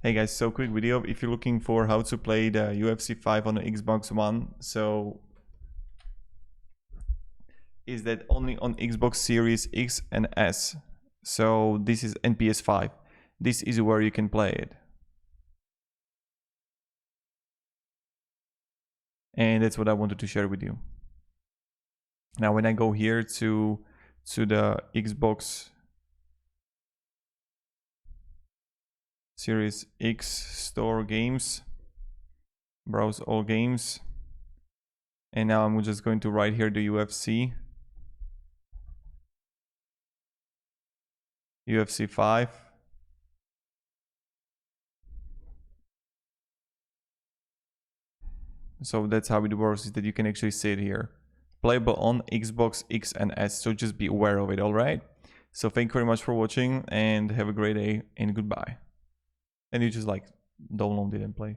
Hey guys, so quick video. If you're looking for how to play the UFC 5 on the Xbox One, so is that only on Xbox Series X and S. So this is and PS5. This is where you can play it. And that's what I wanted to share with you. Now when I go here to the Xbox Series X store games, browse all games, and now I'm just going to write here the UFC 5. So that's how it works, is that you can actually see it here. Playable on Xbox X and S, so just be aware of it, alright? So thank you very much for watching and have a great day and goodbye. And you just like download it and play.